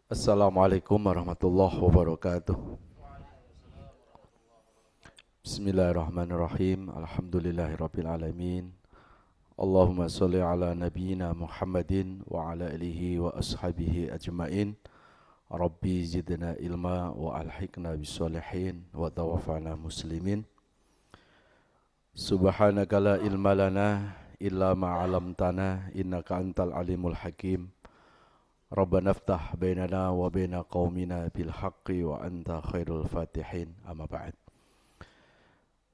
Assalamualaikum warahmatullahi wabarakatuh. Bismillahirrahmanirrahim. Alhamdulillahirabbil alamin. Allahumma shalli ala nabiyyina Muhammadin wa ala alihi wa ashabihi ajmain. Rabbi zidna ilma wa alhiqna bissalihin wa tawaffana muslimin. Subhanaka la ilma lana illa ma 'allamtana innaka antal alimul hakim. Rabbana iftah bainana wa baina qaumina bil haqqi wa anta khairul fatihin. Amma ba'd.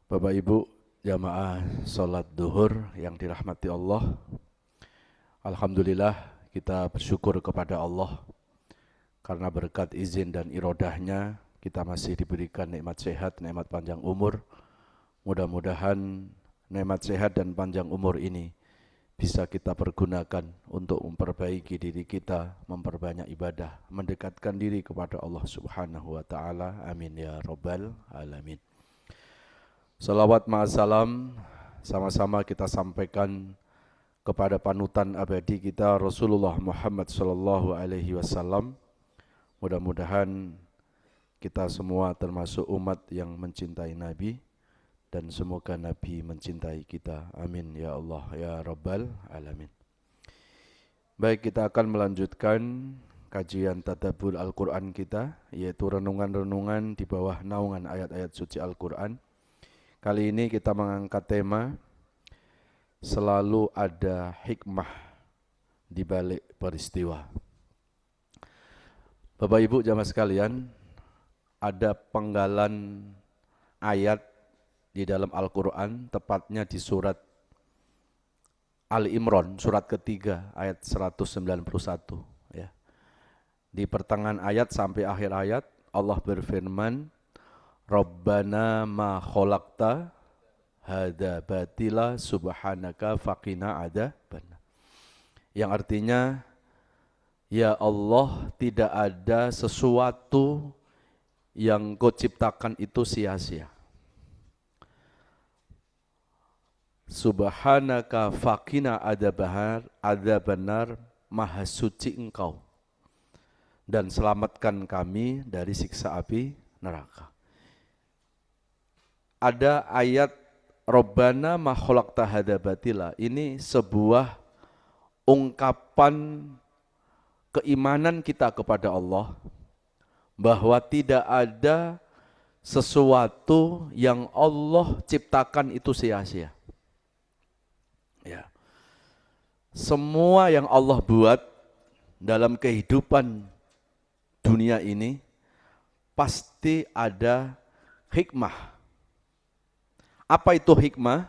Bapak Ibu jamaah salat duhur yang dirahmati Allah. Alhamdulillah kita bersyukur kepada Allah karena berkat izin dan irodahnya kita masih diberikan nikmat sehat, nikmat panjang umur. Mudah-mudahan nikmat sehat dan panjang umur ini bisa kita pergunakan untuk memperbaiki diri kita, memperbanyak ibadah, mendekatkan diri kepada Allah Subhanahu wa taala. Amin ya rabbal alamin. Salawat ma'assalam sama-sama kita sampaikan kepada panutan abadi kita Rasulullah Muhammad sallallahu alaihi wasallam. Mudah-mudahan kita semua termasuk umat yang mencintai Nabi dan semoga Nabi mencintai kita. Amin ya Allah ya rabbal alamin. Baik, kita akan melanjutkan kajian tadabbur Al-Qur'an kita, yaitu renungan-renungan di bawah naungan ayat-ayat suci Al-Qur'an. Kali ini kita mengangkat tema selalu ada hikmah di balik peristiwa. Bapak Ibu jamaah sekalian, ada penggalan ayat di dalam Al-Quran, tepatnya di surat Ali Imran, surat ketiga, ayat 191. Ya. Di pertengahan ayat sampai akhir ayat, Allah berfirman, Rabbana ma khalaqta hadza batila subhanaka faqina adzabannar. Yang artinya, ya Allah, tidak ada sesuatu yang Kau ciptakan itu sia-sia. Subhanaka faqina adzabannar, maha suci Engkau dan selamatkan kami dari siksa api neraka. Ada ayat Rabbana ma khalaqta hadza batila. Ini sebuah ungkapan keimanan kita kepada Allah bahwa tidak ada sesuatu yang Allah ciptakan itu sia-sia. Ya. Semua yang Allah buat dalam kehidupan dunia ini pasti ada hikmah. Apa itu hikmah?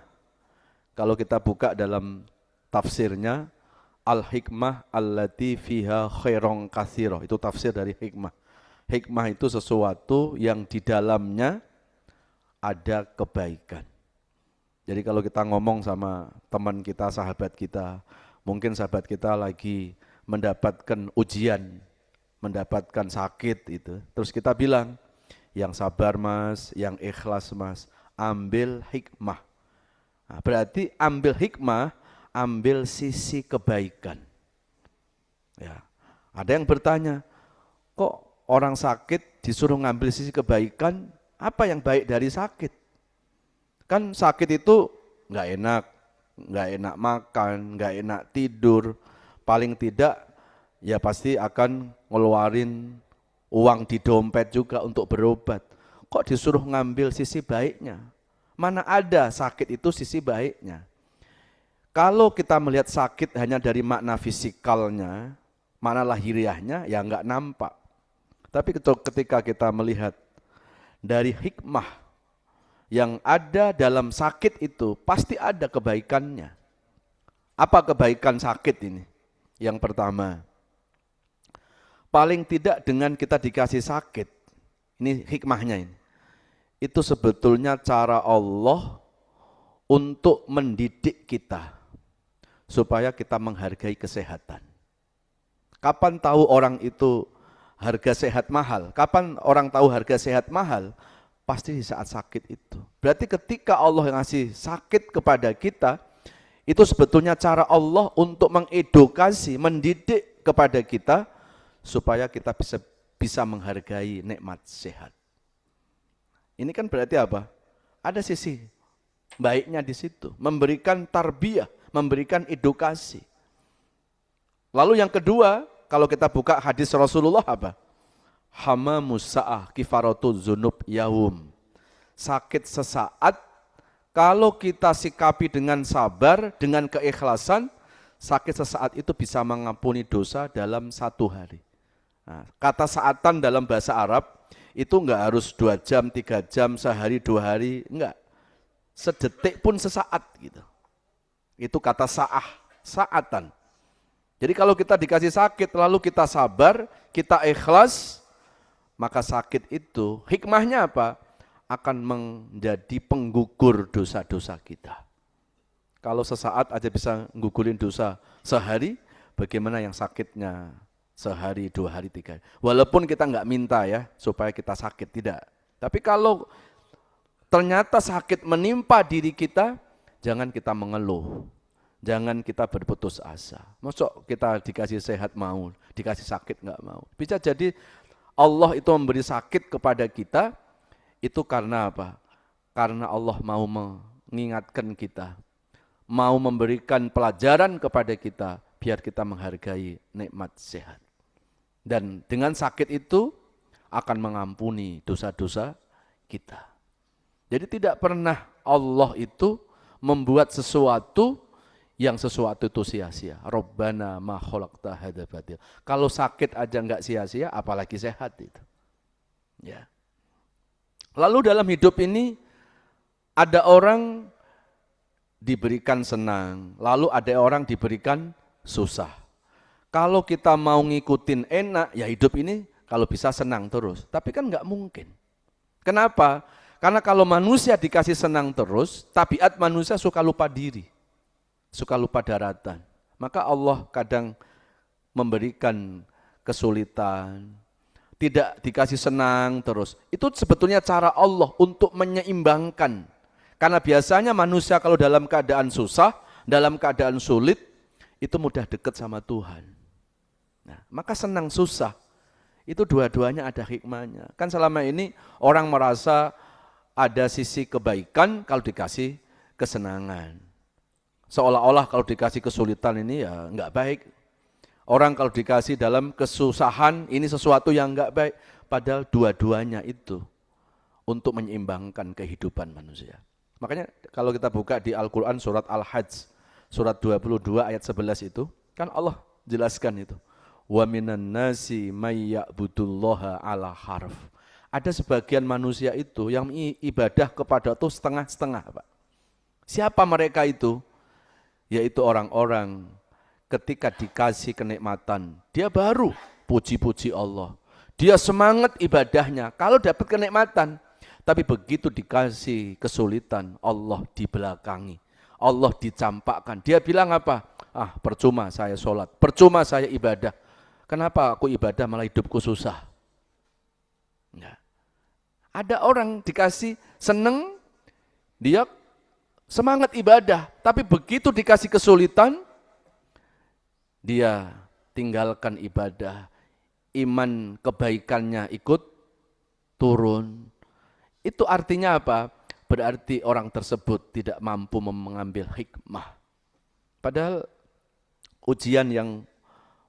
Kalau kita buka dalam tafsirnya, al-hikmah allati fiha khairun katsira. Itu tafsir dari hikmah. Hikmah itu sesuatu yang di dalamnya ada kebaikan. Jadi kalau kita ngomong sama teman kita, sahabat kita, mungkin sahabat kita lagi mendapatkan ujian, mendapatkan sakit itu. Terus kita bilang, yang sabar mas, yang ikhlas mas, ambil hikmah. Nah, berarti ambil hikmah, ambil sisi kebaikan. Ya. Ada yang bertanya, kok orang sakit disuruh ngambil sisi kebaikan, apa yang baik dari sakit? Kan sakit itu nggak enak makan, nggak enak tidur, paling tidak ya pasti akan ngeluarin uang di dompet juga untuk berobat. Kok disuruh ngambil sisi baiknya? Mana ada sakit itu sisi baiknya? Kalau kita melihat sakit hanya dari makna fisikalnya, makna lahiriahnya, ya nggak nampak. Tapi ketika kita melihat dari hikmah yang ada dalam sakit itu, pasti ada kebaikannya. Apa kebaikan sakit ini? Yang pertama, paling tidak dengan kita dikasih sakit, ini hikmahnya ini. Itu sebetulnya cara Allah untuk mendidik kita supaya kita menghargai kesehatan. Kapan tahu orang itu harga sehat mahal? Kapan orang tahu harga sehat mahal? Pasti di saat sakit itu. Berarti ketika Allah ngasih sakit kepada kita, itu sebetulnya cara Allah untuk mengedukasi, mendidik kepada kita supaya kita bisa menghargai nikmat sehat. Ini kan berarti apa? Ada sisi baiknya di situ, memberikan tarbiyah, memberikan edukasi. Lalu yang kedua, kalau kita buka hadis Rasulullah apa? Hamamus sa'ah kifaratu dzunub yaum. Sakit sesaat, kalau kita sikapi dengan sabar, dengan keikhlasan, sakit sesaat itu bisa mengampuni dosa dalam 1 hari. Nah, kata saatan dalam bahasa Arab, itu enggak harus 2 jam, 3 jam, sehari, 2 hari, enggak. Sedetik pun sesaat gitu. Itu kata sa'ah, saatan. Jadi kalau kita dikasih sakit, lalu kita sabar, kita ikhlas, maka sakit itu, hikmahnya apa? Akan menjadi penggugur dosa-dosa kita. Kalau sesaat aja bisa nggugurin dosa sehari, bagaimana yang sakitnya sehari, 2 hari, 3 hari. Walaupun kita nggak minta ya, supaya kita sakit, tidak. Tapi kalau ternyata sakit menimpa diri kita, jangan kita mengeluh. Jangan kita berputus asa. Masuk kita dikasih sehat mau, dikasih sakit nggak mau. Bisa jadi Allah itu memberi sakit kepada kita, itu karena apa? Karena Allah mau mengingatkan kita, mau memberikan pelajaran kepada kita, biar kita menghargai nikmat sehat. Dan dengan sakit itu akan mengampuni dosa-dosa kita. Jadi tidak pernah Allah itu membuat sesuatu yang sesuatu itu sia-sia. Rabbana ma khalaqta hadza batil. Kalau sakit aja enggak sia-sia, apalagi sehat itu. Ya. Lalu dalam hidup ini ada orang diberikan senang, lalu ada orang diberikan susah. Kalau kita mau ngikutin enak, ya hidup ini kalau bisa senang terus. Tapi kan enggak mungkin. Kenapa? Karena kalau manusia dikasih senang terus, tabiat manusia suka lupa diri. Suka lupa daratan. Maka Allah kadang memberikan kesulitan, tidak dikasih senang terus. Itu sebetulnya cara Allah untuk menyeimbangkan. Karena biasanya manusia kalau dalam keadaan susah, dalam keadaan sulit, itu mudah dekat sama Tuhan. Nah, maka senang susah, itu dua-duanya ada hikmahnya. Kan selama ini orang merasa ada sisi kebaikan kalau dikasih kesenangan. Seolah-olah kalau dikasih kesulitan ini ya enggak baik. Orang kalau dikasih dalam kesusahan ini sesuatu yang enggak baik. Padahal dua-duanya itu untuk menyeimbangkan kehidupan manusia. Makanya kalau kita buka di Al-Quran surat Al-Hajj, surat 22 ayat 11 itu, kan Allah jelaskan itu. Wa minan nasi may ya'budullaha ala harf. Ada sebagian manusia itu yang ibadah kepada Tuhan setengah-setengah, Pak. Siapa mereka itu? Yaitu orang-orang ketika dikasih kenikmatan, dia baru puji-puji Allah. Dia semangat ibadahnya kalau dapat kenikmatan. Tapi begitu dikasih kesulitan, Allah dibelakangi. Allah dicampakkan. Dia bilang apa? Ah, percuma saya sholat, percuma saya ibadah. Kenapa aku ibadah malah hidupku susah? Enggak. Ada orang dikasih seneng, dia semangat ibadah, tapi begitu dikasih kesulitan, dia tinggalkan ibadah, iman kebaikannya ikut turun. Itu artinya apa? Berarti orang tersebut tidak mampu mengambil hikmah. Padahal ujian yang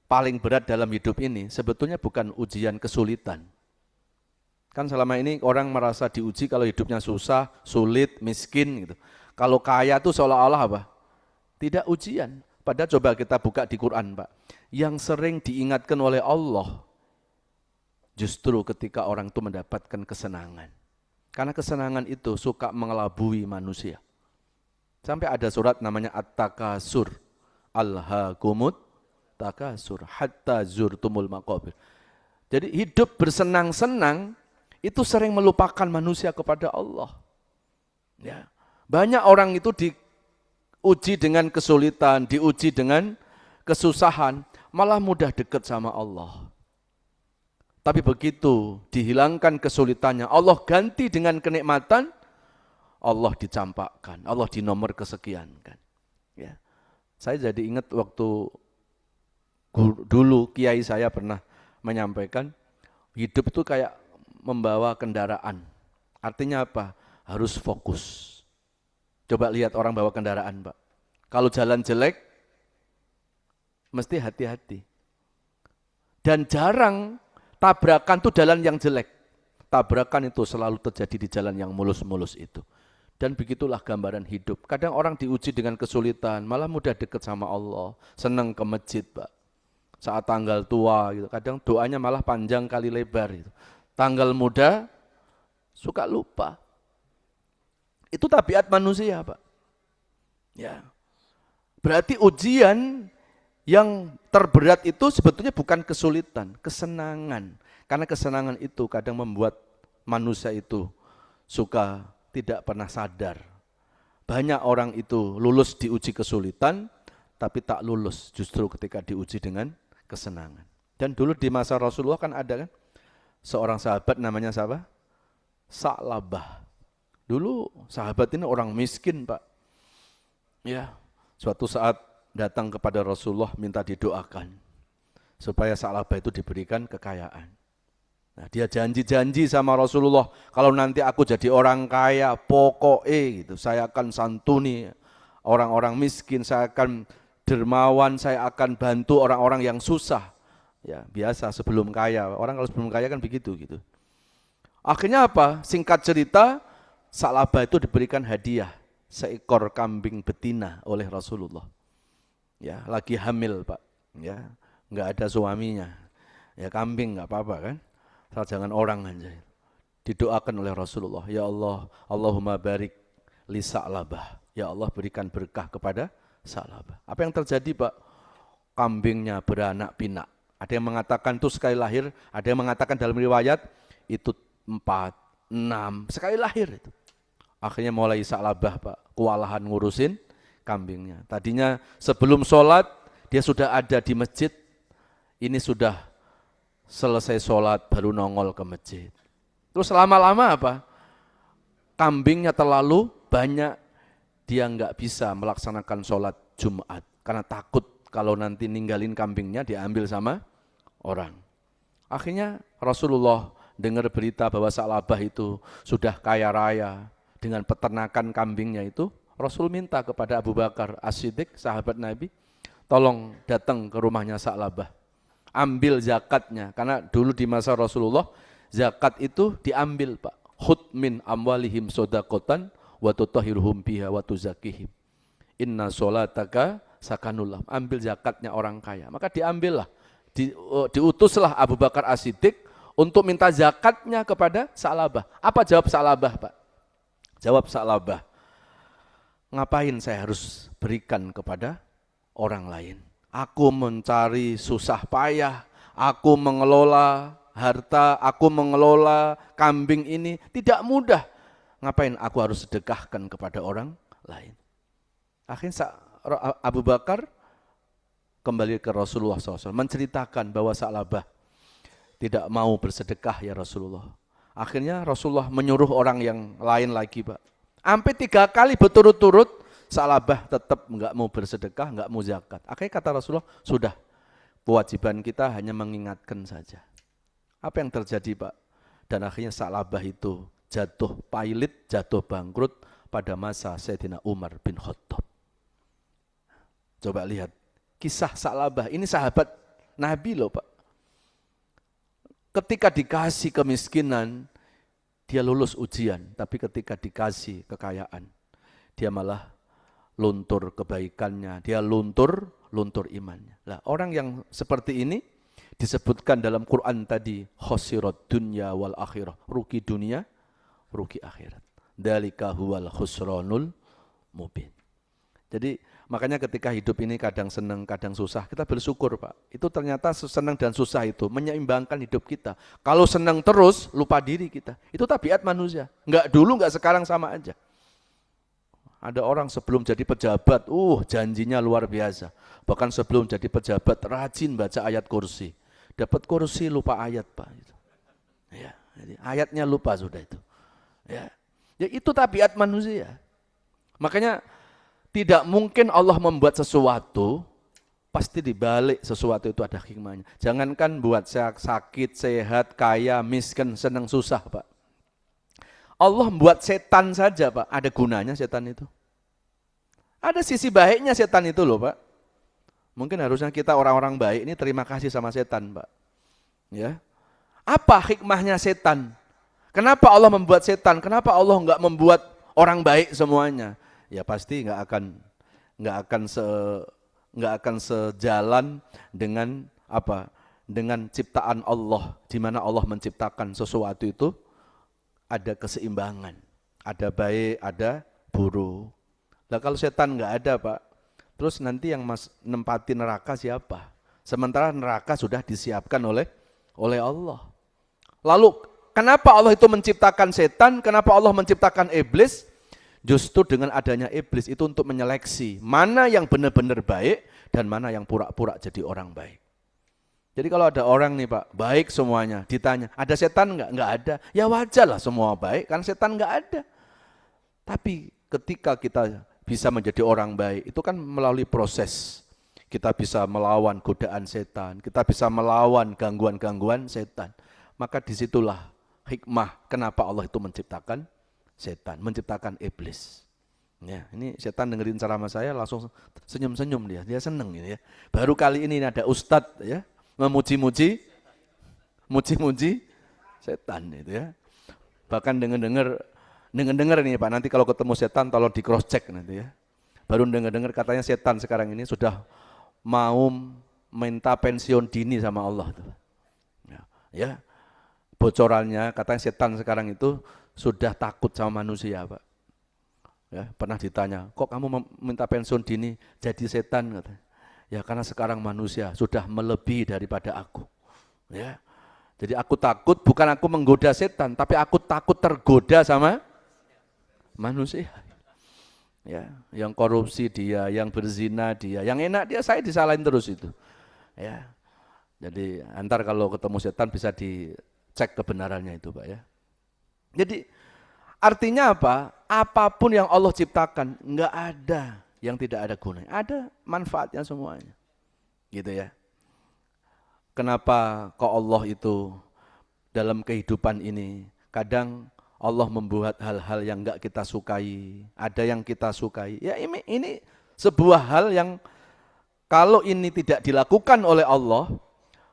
paling berat dalam hidup ini sebetulnya bukan ujian kesulitan. Kan selama ini orang merasa diuji kalau hidupnya susah, sulit, miskin gitu. Kalau kaya itu seolah-olah apa? Tidak ujian. Padahal coba kita buka di Quran, Pak. Yang sering diingatkan oleh Allah justru ketika orang itu mendapatkan kesenangan. Karena kesenangan itu suka mengelabui manusia. Sampai ada surat namanya At-Takasur. Alhaakumut takasur hatta zurtumul maqabir. Jadi hidup bersenang-senang itu sering melupakan manusia kepada Allah. Ya. Banyak orang itu diuji dengan kesulitan, diuji dengan kesusahan, malah mudah dekat sama Allah. Tapi begitu dihilangkan kesulitannya, Allah ganti dengan kenikmatan, Allah dicampakkan, Allah di nomor kesekiankan. Ya. Saya jadi ingat waktu dulu kiai saya pernah menyampaikan, hidup itu kayak membawa kendaraan. Artinya apa? Harus fokus. Coba lihat orang bawa kendaraan, Pak. Kalau jalan jelek, mesti hati-hati. Dan jarang tabrakan itu jalan yang jelek. Tabrakan itu selalu terjadi di jalan yang mulus-mulus itu. Dan begitulah gambaran hidup. Kadang orang diuji dengan kesulitan, malah mudah dekat sama Allah. Senang ke masjid, Pak. Saat tanggal tua, gitu. Kadang doanya malah panjang kali lebar. Gitu. Tanggal muda, suka lupa. Itu tabiat manusia, Pak. Ya. Berarti ujian yang terberat itu sebetulnya bukan kesulitan, kesenangan. Karena kesenangan itu kadang membuat manusia itu suka tidak pernah sadar. Banyak orang itu lulus diuji kesulitan, tapi tak lulus justru ketika diuji dengan kesenangan. Dan dulu di masa Rasulullah kan ada kan, seorang sahabat namanya siapa? Sa'labah. Dulu sahabat ini orang miskin, Pak. Ya, suatu saat datang kepada Rasulullah minta didoakan supaya Sa'labah itu diberikan kekayaan. Nah, dia janji-janji sama Rasulullah, kalau nanti aku jadi orang kaya, pokoknya gitu, saya akan santuni orang-orang miskin, saya akan dermawan, saya akan bantu orang-orang yang susah. Ya, biasa sebelum kaya, orang kalau sebelum kaya kan begitu gitu. Akhirnya apa? Singkat cerita, Sa'labah itu diberikan hadiah seekor kambing betina oleh Rasulullah. Ya, lagi hamil, Pak. Ya, enggak ada suaminya. Ya, kambing enggak apa-apa kan? Jangan orang aja. Didoakan oleh Rasulullah, ya Allah, Allahumma barik li Sa'labah. Ya Allah, berikan berkah kepada Sa'labah. Apa yang terjadi, Pak? Kambingnya beranak pinak. Ada yang mengatakan itu sekali lahir, ada yang mengatakan dalam riwayat itu 4, 6, sekali lahir itu. Akhirnya mulai Sa'labah, Pak, kewalahan ngurusin kambingnya. Tadinya sebelum sholat, dia sudah ada di masjid, ini sudah selesai sholat baru nongol ke masjid. Terus lama-lama apa? Kambingnya terlalu banyak, dia nggak bisa melaksanakan sholat Jumat. Karena takut kalau nanti ninggalin kambingnya diambil sama orang. Akhirnya Rasulullah dengar berita bahwa Sa'labah itu sudah kaya raya dengan peternakan kambingnya itu. Rasul minta kepada Abu Bakar As-Siddiq, sahabat Nabi, tolong datang ke rumahnya Sa'labah. Ambil zakatnya, karena dulu di masa Rasulullah zakat itu diambil, Pak. Khud min amwalihim sodakotan wa tutahhiruhum biha wa tuzakihim. Inna sholataka sakanullah. Ambil zakatnya orang kaya. Maka diambillah, diutuslah Abu Bakar As-Siddiq untuk minta zakatnya kepada Sa'labah. Apa jawab Sa'labah, Pak? Jawab Sa'labah, ngapain saya harus berikan kepada orang lain? Aku mencari susah payah, aku mengelola harta, aku mengelola kambing ini, tidak mudah. Ngapain aku harus sedekahkan kepada orang lain? Akhirnya Abu Bakar kembali ke Rasulullah SAW, menceritakan bahwa Sa'labah tidak mau bersedekah ya Rasulullah. Akhirnya Rasulullah menyuruh orang yang lain lagi, Pak. Sampai 3 kali berturut-turut, Sa'labah tetap enggak mau bersedekah, enggak mau zakat. Akhirnya kata Rasulullah, sudah, kewajiban kita hanya mengingatkan saja. Apa yang terjadi, Pak? Dan akhirnya Sa'labah itu jatuh pailit, jatuh bangkrut pada masa Sayyidina Umar bin Khattab. Coba lihat, kisah Sa'labah, ini sahabat Nabi loh, Pak. Ketika dikasih kemiskinan, dia lulus ujian, tapi ketika dikasih kekayaan, dia malah luntur kebaikannya, dia luntur imannya. Nah, orang yang seperti ini disebutkan dalam Quran tadi, khosirat dunya wal akhirah, rugi dunia, rugi akhirat. Dzalika huwal khusranul mubin. Jadi makanya ketika hidup ini kadang senang, kadang susah, kita bersyukur, Pak. Itu ternyata senang dan susah itu menyeimbangkan hidup kita. Kalau senang terus, lupa diri kita. Itu tabiat manusia. Enggak dulu, enggak sekarang, sama aja. Ada orang sebelum jadi pejabat, janjinya luar biasa. Bahkan sebelum jadi pejabat, rajin baca ayat kursi. Dapat kursi, lupa ayat, Pak. Ya, jadi ayatnya lupa sudah itu. Ya, itu tabiat manusia. Makanya tidak mungkin Allah membuat sesuatu Pasti di balik sesuatu itu ada hikmahnya. Jangankan buat sakit, sehat, kaya, miskin, senang, susah, Pak. Allah membuat setan saja, Pak. Ada gunanya setan itu. Ada sisi baiknya setan itu loh, Pak. Mungkin harusnya kita orang-orang baik ini terima kasih sama setan, Pak. Ya. Apa hikmahnya setan? Kenapa Allah membuat setan? Kenapa Allah enggak membuat orang baik semuanya? Ya pasti enggak akan sejalan dengan apa? Dengan ciptaan Allah, di mana Allah menciptakan sesuatu itu ada keseimbangan, ada baik, ada buruk. Nah kalau setan enggak ada, Pak, terus nanti yang nempati neraka siapa? Sementara neraka sudah disiapkan oleh Allah. Lalu kenapa Allah itu menciptakan setan? Kenapa Allah menciptakan iblis? Justru dengan adanya iblis itu untuk menyeleksi mana yang benar-benar baik dan mana yang pura-pura jadi orang baik. Jadi kalau ada orang nih Pak, baik semuanya, ditanya, ada setan enggak? Enggak ada. Ya wajar lah semua baik, kan setan enggak ada. Tapi ketika kita bisa menjadi orang baik, itu kan melalui proses. Kita bisa melawan godaan setan, kita bisa melawan gangguan-gangguan setan. Maka disitulah hikmah kenapa Allah itu menciptakan setan, menciptakan iblis. Ya, ini setan dengerin ceramah saya langsung senyum-senyum dia seneng ini ya. Baru kali ini ada ustadz ya, memuji-muji setan itu ya. Bahkan dengar nih Pak, nanti kalau ketemu setan tolong di cross check nanti ya. Baru dengar katanya setan sekarang ini sudah mau minta pensiun dini sama Allah tuh. Ya. Bocorannya katanya setan sekarang itu sudah takut sama manusia, Pak. Ya, pernah ditanya, kok kamu minta pensiun dini jadi setan katanya. Ya karena sekarang manusia sudah melebihi daripada aku. Ya. Jadi aku takut bukan aku menggoda setan, tapi aku takut tergoda sama manusia. Ya, yang korupsi dia, yang berzina dia, yang enak dia, saya disalahin terus itu. Ya. Jadi antar kalau ketemu setan bisa dicek kebenarannya itu, Pak ya. Jadi artinya apa? Apapun yang Allah ciptakan enggak ada yang tidak ada gunanya. Ada manfaatnya semuanya. Gitu ya. Kenapa kok Allah itu dalam kehidupan ini kadang Allah membuat hal-hal yang enggak kita sukai, ada yang kita sukai. Ya ini sebuah hal yang kalau ini tidak dilakukan oleh Allah,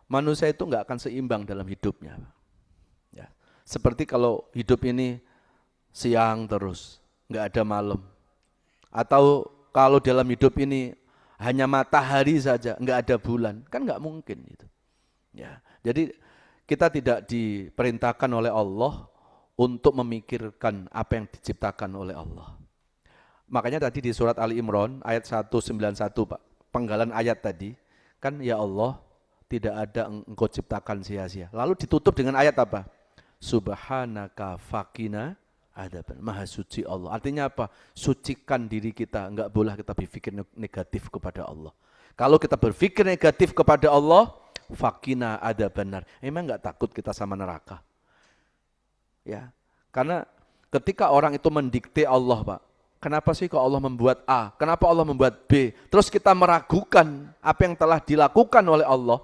manusia itu enggak akan seimbang dalam hidupnya. Ya. Seperti kalau hidup ini siang terus, enggak ada malam. Atau kalau dalam hidup ini hanya matahari saja, enggak ada bulan, kan enggak mungkin itu. Ya. Jadi kita tidak diperintahkan oleh Allah untuk memikirkan apa yang diciptakan oleh Allah. Makanya tadi di surat Ali Imran ayat 191 Pak, penggalan ayat tadi, kan ya Allah tidak ada engkau ciptakan sia-sia. Lalu ditutup dengan ayat apa? Subhanaka faqina adzaban. Maha suci Allah. Artinya apa? Sucikan diri kita, enggak boleh kita berpikir negatif kepada Allah. Kalau kita berpikir negatif kepada Allah, faqina adzaban. Emang enggak takut kita sama neraka? Ya, karena ketika orang itu mendikte Allah, Pak, kenapa sih kok Allah membuat A? Kenapa Allah membuat B? Terus kita meragukan apa yang telah dilakukan oleh Allah,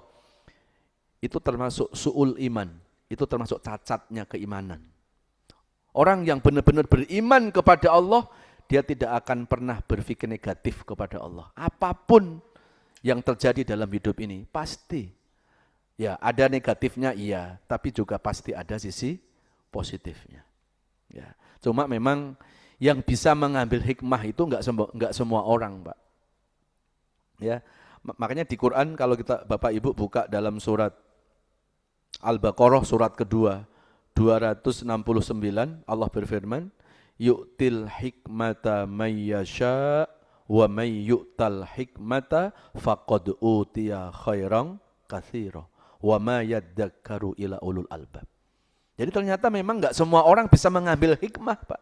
itu termasuk su'ul iman, itu termasuk cacatnya keimanan. Orang yang benar-benar beriman kepada Allah, dia tidak akan pernah berpikir negatif kepada Allah. Apapun yang terjadi dalam hidup ini, pasti. Ya, ada negatifnya iya, tapi juga pasti ada sisi positifnya. Ya, cuma memang yang bisa mengambil hikmah itu enggak semua orang, Pak. Ya, makanya di Quran kalau kita Bapak Ibu buka dalam surat Al-Baqarah surat kedua 269 Allah berfirman, yu'til hikmata may yasha wa may yu'tal hikmata faqad utiya khairan katsira wa ma yadzakkaru ila ulul albab. Jadi ternyata memang enggak semua orang bisa mengambil hikmah, Pak.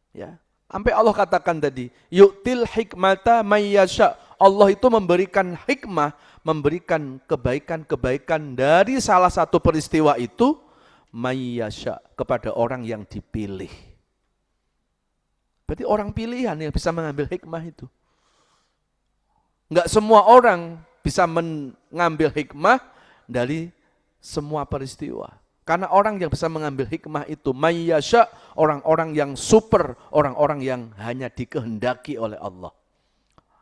Ya, sampai Allah katakan tadi, yu'til hikmata may yasha. Allah itu memberikan hikmah, memberikan kebaikan-kebaikan dari salah satu peristiwa itu may yasha, kepada orang yang dipilih. Berarti orang pilihan yang bisa mengambil hikmah itu. Enggak semua orang bisa mengambil hikmah dari semua peristiwa. Karena orang yang bisa mengambil hikmah itu mayyasha, orang-orang yang super, orang-orang yang hanya dikehendaki oleh Allah.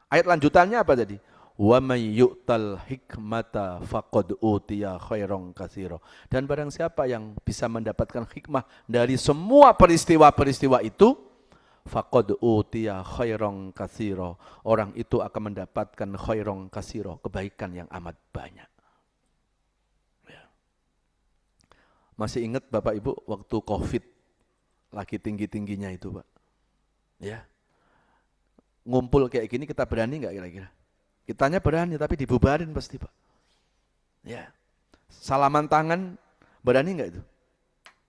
Ayat lanjutannya apa tadi? Wa may yu'tal hikmata faqad utiya khairan katsira. Dan barang siapa yang bisa mendapatkan hikmah dari semua peristiwa-peristiwa itu, faqad utiya khairan katsira. Orang itu akan mendapatkan khairan katsira, kebaikan yang amat banyak. Masih ingat Bapak Ibu waktu COVID lagi tinggi-tingginya itu Pak? Ya. Ngumpul kayak gini kita berani nggak kira-kira? Kitanya berani tapi dibubarin pasti Pak. Ya. Salaman tangan berani nggak itu?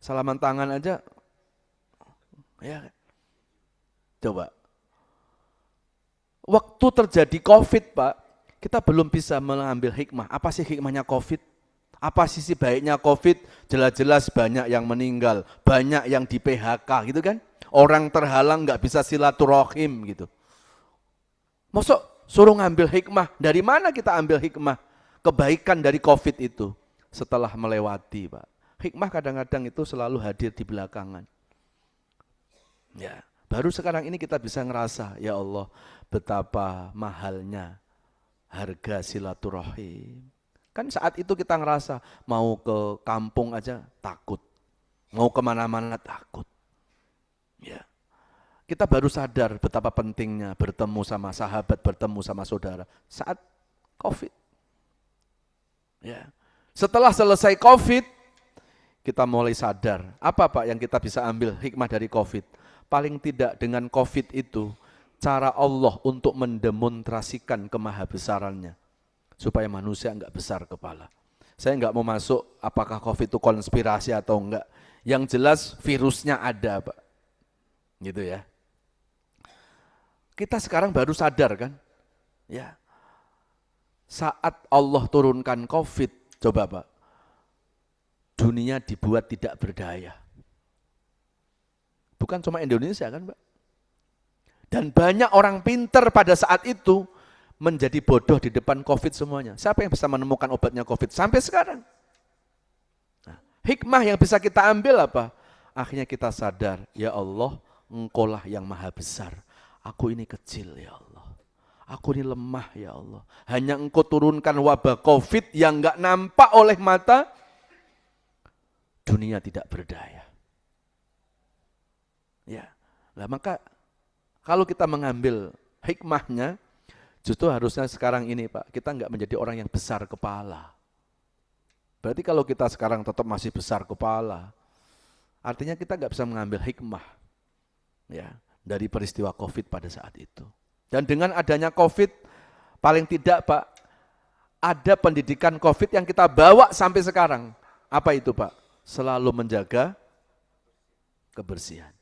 Salaman tangan aja, ya. Coba. Waktu terjadi COVID Pak, kita belum bisa mengambil hikmah. Apa sih hikmahnya COVID? Apa sisi baiknya COVID? Jelas-jelas banyak yang meninggal, banyak yang di PHK gitu kan. Orang terhalang nggak bisa silaturahim gitu. Masuk suruh ngambil hikmah, dari mana kita ambil hikmah? Kebaikan dari COVID itu setelah melewati Pak. Hikmah kadang-kadang itu selalu hadir di belakangan. Ya, baru sekarang ini kita bisa ngerasa, ya Allah betapa mahalnya harga silaturahim. Kan saat itu kita ngerasa mau ke kampung aja takut, mau kemana-mana takut. Ya, kita baru sadar betapa pentingnya bertemu sama sahabat, bertemu sama saudara saat COVID. Ya, setelah selesai COVID, kita mulai sadar apa Pak yang kita bisa ambil hikmah dari COVID. Paling tidak dengan COVID itu cara Allah untuk mendemonstrasikan kemahabesarannya. Supaya manusia enggak besar kepala. Saya enggak mau masuk apakah COVID itu konspirasi atau enggak. Yang jelas virusnya ada Pak. Gitu ya. Kita sekarang baru sadar kan. Ya. Saat Allah turunkan COVID, coba Pak. Dunia dibuat tidak berdaya. Bukan cuma Indonesia kan Pak. Dan banyak orang pinter pada saat itu menjadi bodoh di depan COVID semuanya. Siapa yang bisa menemukan obatnya COVID sampai sekarang? Nah, hikmah yang bisa kita ambil apa? Akhirnya kita sadar, ya Allah, Engkaulah yang maha besar. Aku ini kecil ya Allah. Aku ini lemah ya Allah. Hanya Engkau turunkan wabah COVID yang enggak nampak oleh mata, dunia tidak berdaya. Ya, nah maka kalau kita mengambil hikmahnya, justru harusnya sekarang ini Pak, kita enggak menjadi orang yang besar kepala. Berarti kalau kita sekarang tetap masih besar kepala, artinya kita enggak bisa mengambil hikmah ya dari peristiwa COVID pada saat itu. Dan dengan adanya COVID, paling tidak Pak, ada pendidikan COVID yang kita bawa sampai sekarang. Apa itu Pak? Selalu menjaga kebersihan.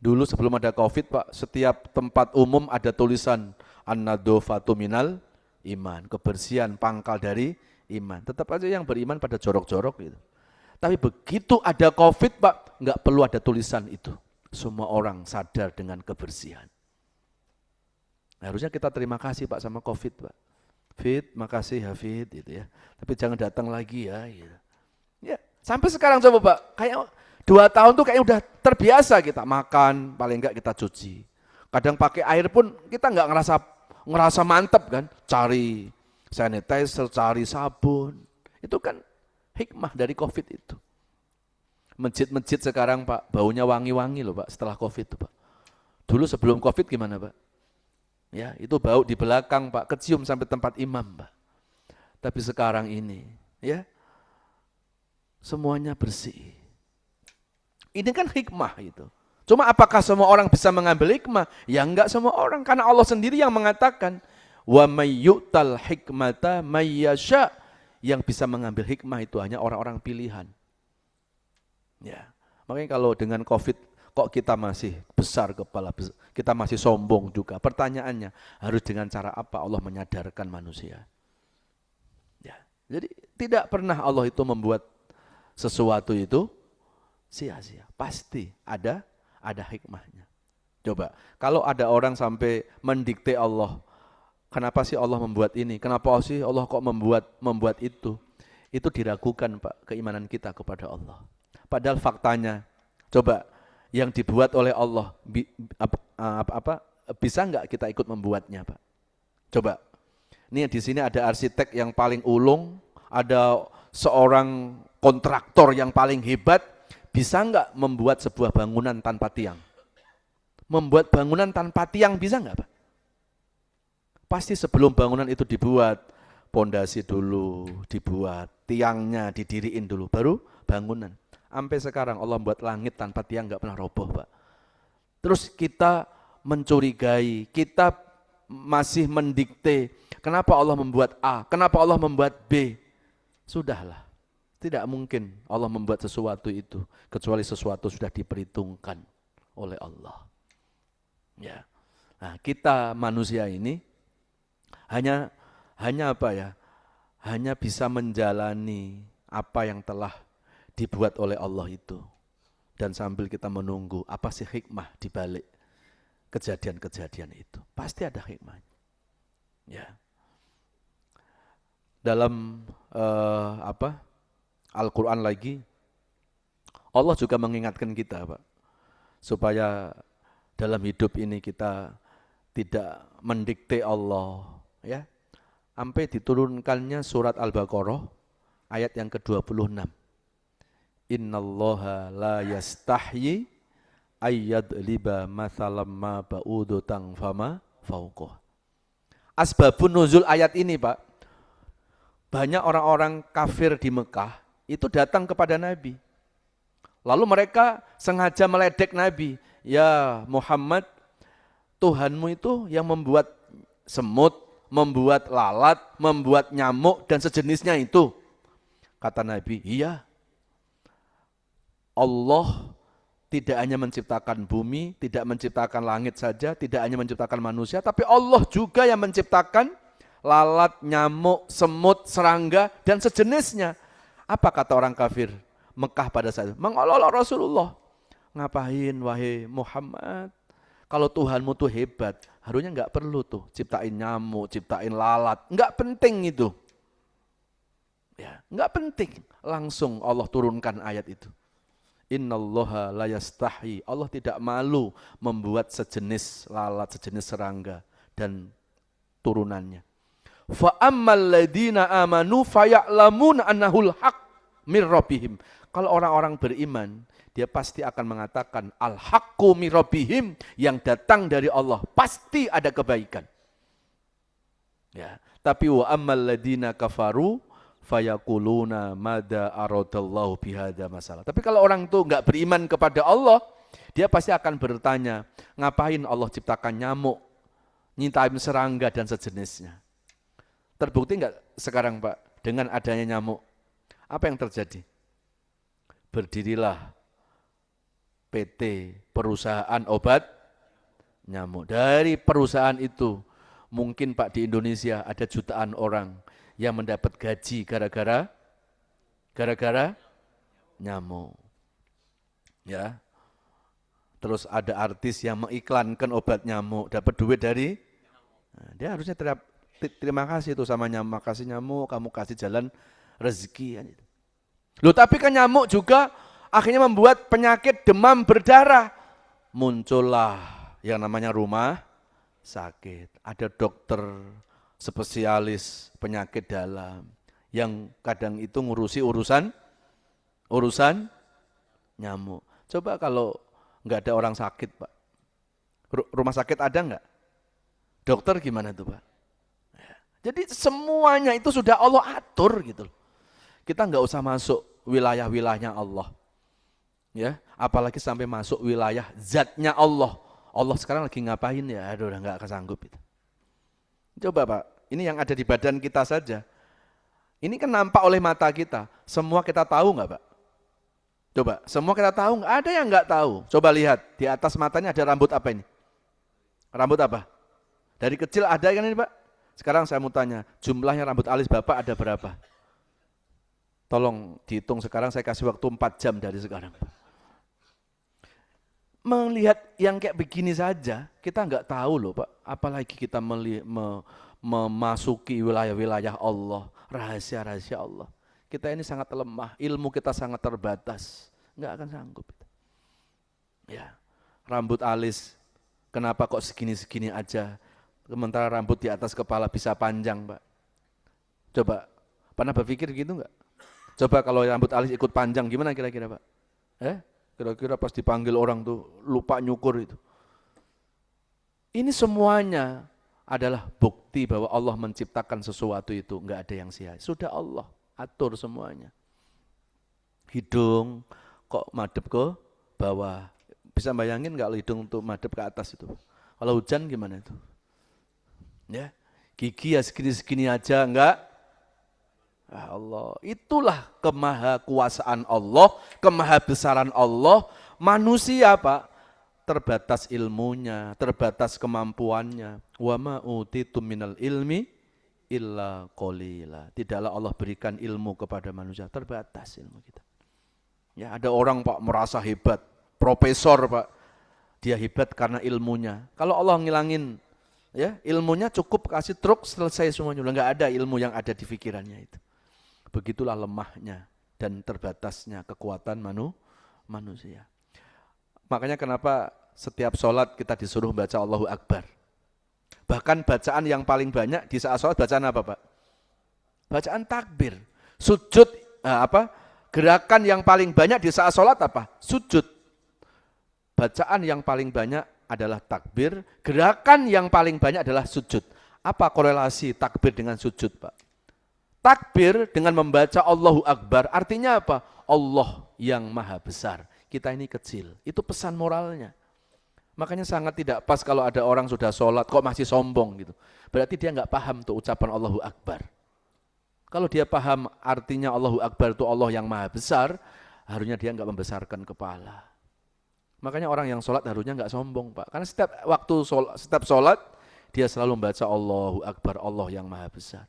Dulu sebelum ada COVID Pak, setiap tempat umum ada tulisan an-nadhofatu minal iman, kebersihan pangkal dari iman. Tetap aja yang beriman pada jorok-jorok gitu. Tapi begitu ada COVID Pak, nggak perlu ada tulisan itu. Semua orang sadar dengan kebersihan. Harusnya kita terima kasih Pak sama COVID Pak. Fit, makasih ya Fit gitu ya. Tapi jangan datang lagi ya. Gitu. Ya, sampai sekarang coba Pak, kayak 2 tahun tuh kayak udah terbiasa kita makan, paling enggak kita cuci. Kadang pakai air pun kita enggak ngerasa mantep kan, cari sanitizer, cari sabun. Itu kan hikmah dari COVID itu. Masjid-masjid sekarang Pak, baunya wangi-wangi loh Pak setelah COVID itu Pak. Dulu sebelum COVID gimana Pak? Ya, itu bau di belakang Pak, kecium sampai tempat imam Pak. Tapi sekarang ini, ya, semuanya bersih. Ini kan hikmah itu. Cuma apakah semua orang bisa mengambil hikmah? Ya enggak semua orang, karena Allah sendiri yang mengatakan, wa may yu'tal hikmata may yasha. Yang bisa mengambil hikmah itu hanya orang-orang pilihan. Ya, makanya kalau dengan COVID kok kita masih besar kepala, kita masih sombong juga. Pertanyaannya, harus dengan cara apa Allah menyadarkan manusia? Ya, jadi tidak pernah Allah itu membuat sesuatu itu sia-sia. Pasti ada hikmahnya. Coba, kalau ada orang sampai mendikte Allah, Kenapa sih Allah membuat ini? Kenapa sih Allah kok membuat itu? Itu diragukan, Pak, keimanan kita kepada Allah. Padahal faktanya, coba yang dibuat oleh Allah bisa nggak kita ikut membuatnya, Pak? Coba. Ini di sini ada arsitek yang paling ulung, ada seorang kontraktor yang paling hebat, bisa nggak membuat sebuah bangunan tanpa tiang? Membuat bangunan tanpa tiang bisa nggak, Pak? Pasti sebelum bangunan itu dibuat, pondasi dulu dibuat, tiangnya didiriin dulu, baru bangunan. Sampai sekarang Allah membuat langit tanpa tiang nggak pernah roboh, Pak. Terus kita mencurigai, kita masih mendikte, kenapa Allah membuat A, kenapa Allah membuat B. Sudahlah, tidak mungkin Allah membuat sesuatu itu, kecuali sesuatu sudah diperhitungkan oleh Allah. Ya. Nah, kita manusia ini hanya apa ya? Hanya bisa menjalani apa yang telah dibuat oleh Allah itu. Dan sambil kita menunggu apa sih hikmah di balik kejadian-kejadian itu. Pasti ada hikmahnya. Ya. Dalam Al-Qur'an lagi Allah juga mengingatkan kita, Pak, supaya dalam hidup ini kita tidak mendikte Allah, ya. Sampai diturunkannya surat Al-Baqarah ayat yang ke-26. Innallaha la yastahyi ayyadliba mathalam ma ba'udutang fama fauqah. Asbabun nuzul ayat ini, Pak, banyak orang-orang kafir di Mekah itu datang kepada Nabi. Lalu mereka sengaja meledek Nabi. Ya Muhammad, Tuhanmu itu yang membuat semut, membuat lalat, membuat nyamuk dan sejenisnya itu. Kata Nabi, iya. Allah tidak hanya menciptakan bumi, tidak menciptakan langit saja, tidak hanya menciptakan manusia, tapi Allah juga yang menciptakan lalat, nyamuk, semut, serangga, dan sejenisnya. Apa kata orang kafir Mekah pada saat itu? Mengolok Rasulullah. Ngapain wahai Muhammad? Kalau Tuhanmu tuh hebat, harusnya nggak perlu tuh ciptain nyamuk, ciptain lalat. Nggak penting itu. Ya, nggak penting. Langsung Allah turunkan ayat itu. Innallaha la yastahi. Allah tidak malu membuat sejenis lalat, sejenis serangga dan turunannya. Fa ammal ladina amanu faya'lamuna annahul haq mir rabbihim. Kalau orang-orang beriman, dia pasti akan mengatakan al-haqqu mir rabbihim, yang datang dari Allah pasti ada kebaikan. Ya, tapi wa ammal ladina kafaru fayaquluna madza aradallahu bihadza masalah. Tapi kalau orang itu enggak beriman kepada Allah, dia pasti akan bertanya, ngapain Allah ciptakan nyamuk, nyiptain serangga dan sejenisnya. Terbukti enggak sekarang, Pak, dengan adanya nyamuk? Apa yang terjadi? Berdirilah PT, perusahaan obat nyamuk. Dari perusahaan itu, mungkin Pak di Indonesia ada jutaan orang yang mendapat gaji gara-gara nyamuk. Ya. Terus ada artis yang mengiklankan obat nyamuk, dapat duit dari, nah, dia harusnya terima kasih itu sama nyamuk, makasih nyamuk, kamu kasih jalan rezeki. Loh, tapi kan nyamuk juga akhirnya membuat penyakit demam berdarah. Muncullah yang namanya rumah sakit. Ada dokter spesialis penyakit dalam yang kadang itu ngurusi urusan nyamuk. Coba kalau nggak ada orang sakit, Pak. Rumah sakit ada nggak? Dokter gimana tuh, Pak? Jadi semuanya itu sudah Allah atur gitu. Kita nggak usah masuk wilayah-wilayahnya Allah. Ya, apalagi sampai masuk wilayah zatnya Allah. Allah sekarang lagi ngapain ya? Aduh, udah nggak kesanggup itu. Coba, Pak, ini yang ada di badan kita saja. Ini kan nampak oleh mata kita. Semua kita tahu nggak, Pak? Coba, semua kita tahu nggak? Ada yang nggak tahu. Coba lihat, di atas matanya ada rambut apa ini? Rambut apa? Dari kecil ada kan ini, Pak? Sekarang saya mau tanya, jumlahnya rambut alis Bapak ada berapa? Tolong dihitung sekarang, saya kasih waktu 4 jam dari sekarang. Melihat yang kayak begini saja, kita nggak tahu loh, Pak. Apalagi kita memasuki wilayah-wilayah Allah, rahasia-rahasia Allah. Kita ini sangat lemah, ilmu kita sangat terbatas, nggak akan sanggup. Ya, rambut alis, kenapa kok segini-segini aja, sementara rambut di atas kepala bisa panjang, Pak? Coba, pernah berpikir gitu nggak? Coba kalau rambut alis ikut panjang, gimana kira-kira, Pak? Kira-kira pas dipanggil orang tuh lupa nyukur itu. Ini semuanya adalah bukti bahwa Allah menciptakan sesuatu itu, nggak ada yang sia. Sudah Allah atur semuanya. Hidung kok madep ke bawah. Bisa bayangin nggak hidung tuh madep ke atas itu? Kalau hujan gimana itu? Ya, gigi ya segini-segini aja, enggak? Allah, itulah kemahakuasaan Allah, kemahabesaran Allah. Manusia, Pak, terbatas ilmunya, terbatas kemampuannya. Wa ma utitum minal ilmi illa qalila. Tidaklah Allah berikan ilmu kepada manusia, terbatas ilmu kita. Ya, ada orang, Pak, merasa hebat, profesor, Pak. Dia hebat karena ilmunya. Kalau Allah ngilangin ya, ilmunya cukup kasih truk selesai semuanya. Enggak ada ilmu yang ada di pikirannya itu. Begitulah lemahnya dan terbatasnya kekuatan manusia. Makanya kenapa setiap sholat kita disuruh baca Allahu Akbar. Bahkan bacaan yang paling banyak di saat sholat bacaan apa, Pak? Bacaan takbir. Sujud, gerakan yang paling banyak di saat sholat apa? Sujud. Bacaan yang paling banyak adalah takbir, gerakan yang paling banyak adalah sujud. Apa korelasi takbir dengan sujud, Pak? Takbir dengan membaca Allahu Akbar, artinya apa? Allah yang maha besar, kita ini kecil. Itu pesan moralnya. Makanya sangat tidak pas kalau ada orang sudah sholat, kok masih sombong gitu. Berarti dia nggak paham tuh ucapan Allahu Akbar. Kalau dia paham artinya Allahu Akbar itu Allah yang maha besar, harusnya dia nggak membesarkan kepala. Makanya orang yang sholat harusnya nggak sombong, Pak. Karena setiap sholat, dia selalu membaca Allahu Akbar, Allah yang maha besar.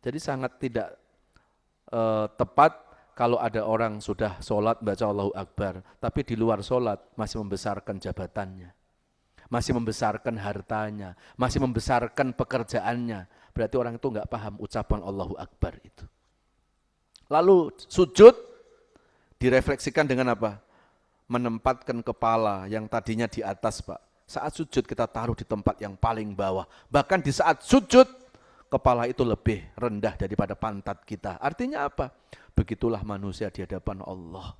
Jadi sangat tidak tepat kalau ada orang sudah sholat baca Allahu Akbar, tapi di luar sholat masih membesarkan jabatannya, masih membesarkan hartanya, masih membesarkan pekerjaannya. Berarti orang itu nggak paham ucapan Allahu Akbar itu. Lalu sujud direfleksikan dengan apa? Menempatkan kepala yang tadinya di atas, Pak. Saat sujud kita taruh di tempat yang paling bawah. Bahkan di saat sujud, kepala itu lebih rendah daripada pantat kita. Artinya apa? Begitulah manusia di hadapan Allah.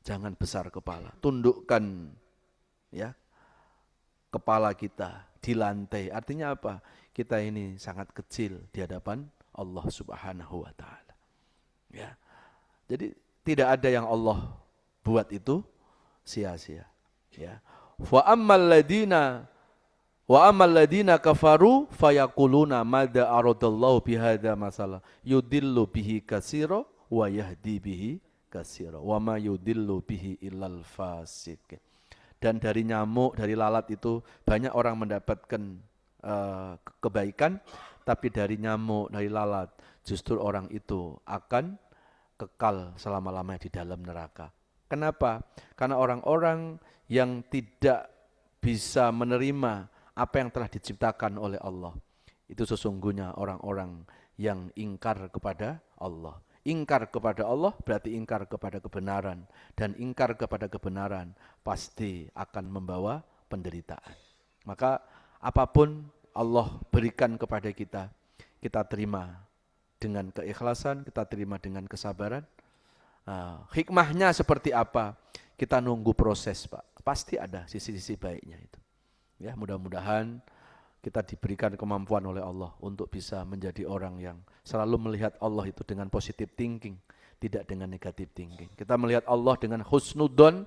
Jangan besar kepala. Tundukkan ya kepala kita di lantai. Artinya apa? Kita ini sangat kecil di hadapan Allah Subhanahu wa taala. Ya. Jadi tidak ada yang Allah buat itu sia-sia. Ya. Wa ammal ladina kafaru fayaquluna madza aradallahu bihadza masalah yudillu bihi katsira wa yahdi bihi katsira wa ma yudillu bihi illal fasik. Dan dari nyamuk, dari lalat itu banyak orang mendapatkan kebaikan, tapi dari nyamuk, dari lalat justru orang itu akan kekal selama-lamanya di dalam neraka. Kenapa? Karena orang-orang yang tidak bisa menerima apa yang telah diciptakan oleh Allah, itu sesungguhnya orang-orang yang ingkar kepada Allah. Ingkar kepada Allah berarti ingkar kepada kebenaran, dan ingkar kepada kebenaran pasti akan membawa penderitaan. Maka apapun Allah berikan kepada kita, kita terima dengan keikhlasan, kita terima dengan kesabaran. Hikmahnya seperti apa? Kita nunggu proses, Pak. Pasti ada sisi-sisi baiknya itu. Ya, mudah-mudahan kita diberikan kemampuan oleh Allah untuk bisa menjadi orang yang selalu melihat Allah itu dengan positive thinking, tidak dengan negative thinking. Kita melihat Allah dengan husnudon,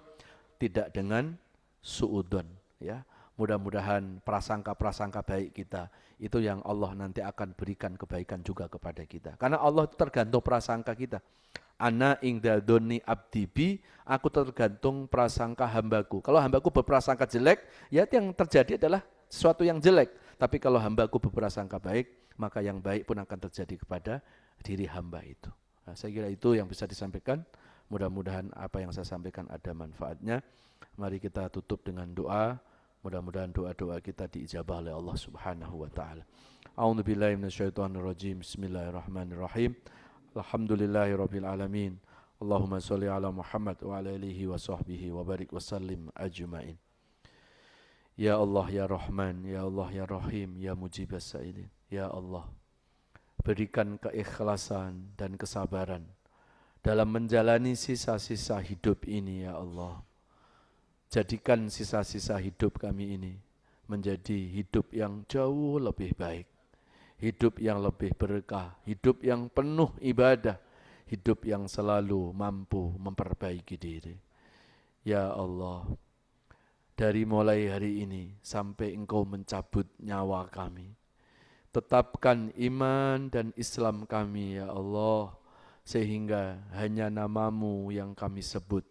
tidak dengan suudon. Ya, mudah-mudahan prasangka-prasangka baik kita itu yang Allah nanti akan berikan kebaikan juga kepada kita. Karena Allah itu tergantung prasangka kita. Ana ingda doni abdibi, aku tergantung prasangka hambaku. Kalau hambaku berprasangka jelek, ya yang terjadi adalah sesuatu yang jelek. Tapi kalau hambaku berprasangka baik, maka yang baik pun akan terjadi kepada diri hamba itu. Nah, saya kira itu yang bisa disampaikan. Mudah-mudahan apa yang saya sampaikan ada manfaatnya. Mari kita tutup dengan doa. Mudah-mudahan doa-doa kita diijabah oleh Allah Subhanahu wa taala. A'udzubillahi minasyaitonirrajim. Bismillahirrahmanirrahim. Alhamdulillahirabbil alamin. Allahumma shalli ala Muhammad wa ala alihi wa sahbihi wa barik wa sallim ajmain. Ya Allah ya Rahman, ya Allah ya Rahim, ya Mujibas Sa'ilin. Ya Allah, berikan keikhlasan dan kesabaran dalam menjalani sisa-sisa hidup ini ya Allah. Jadikan sisa-sisa hidup kami ini menjadi hidup yang jauh lebih baik, hidup yang lebih berkah, hidup yang penuh ibadah, hidup yang selalu mampu memperbaiki diri. Ya Allah, dari mulai hari ini sampai Engkau mencabut nyawa kami, tetapkan iman dan Islam kami ya Allah, sehingga hanya nama-Mu yang kami sebut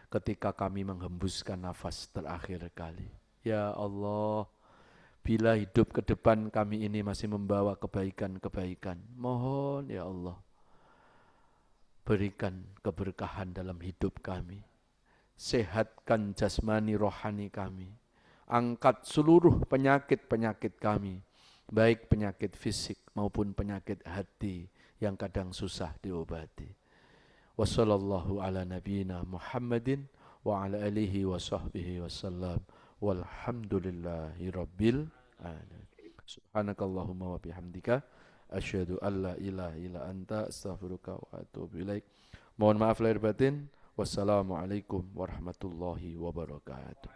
ketika kami menghembuskan nafas terakhir kali. Ya Allah, bila hidup ke depan kami ini masih membawa kebaikan-kebaikan, mohon ya Allah, berikan keberkahan dalam hidup kami. Sehatkan jasmani rohani kami. Angkat seluruh penyakit-penyakit kami, baik penyakit fisik maupun penyakit hati yang kadang susah diobati. Wassallallahu ala nabiyyina Muhammadin wa ala alihi wa sahbihi wasallam. Walhamdulillahi rabbil alamin. Subhanakallahumma wa bihamdika asyhadu an la ilaha illa anta astaghfiruka wa atubu ilaik. Mohon maaf lahir batin. Wassalamualaikum warahmatullahi wabarakatuh.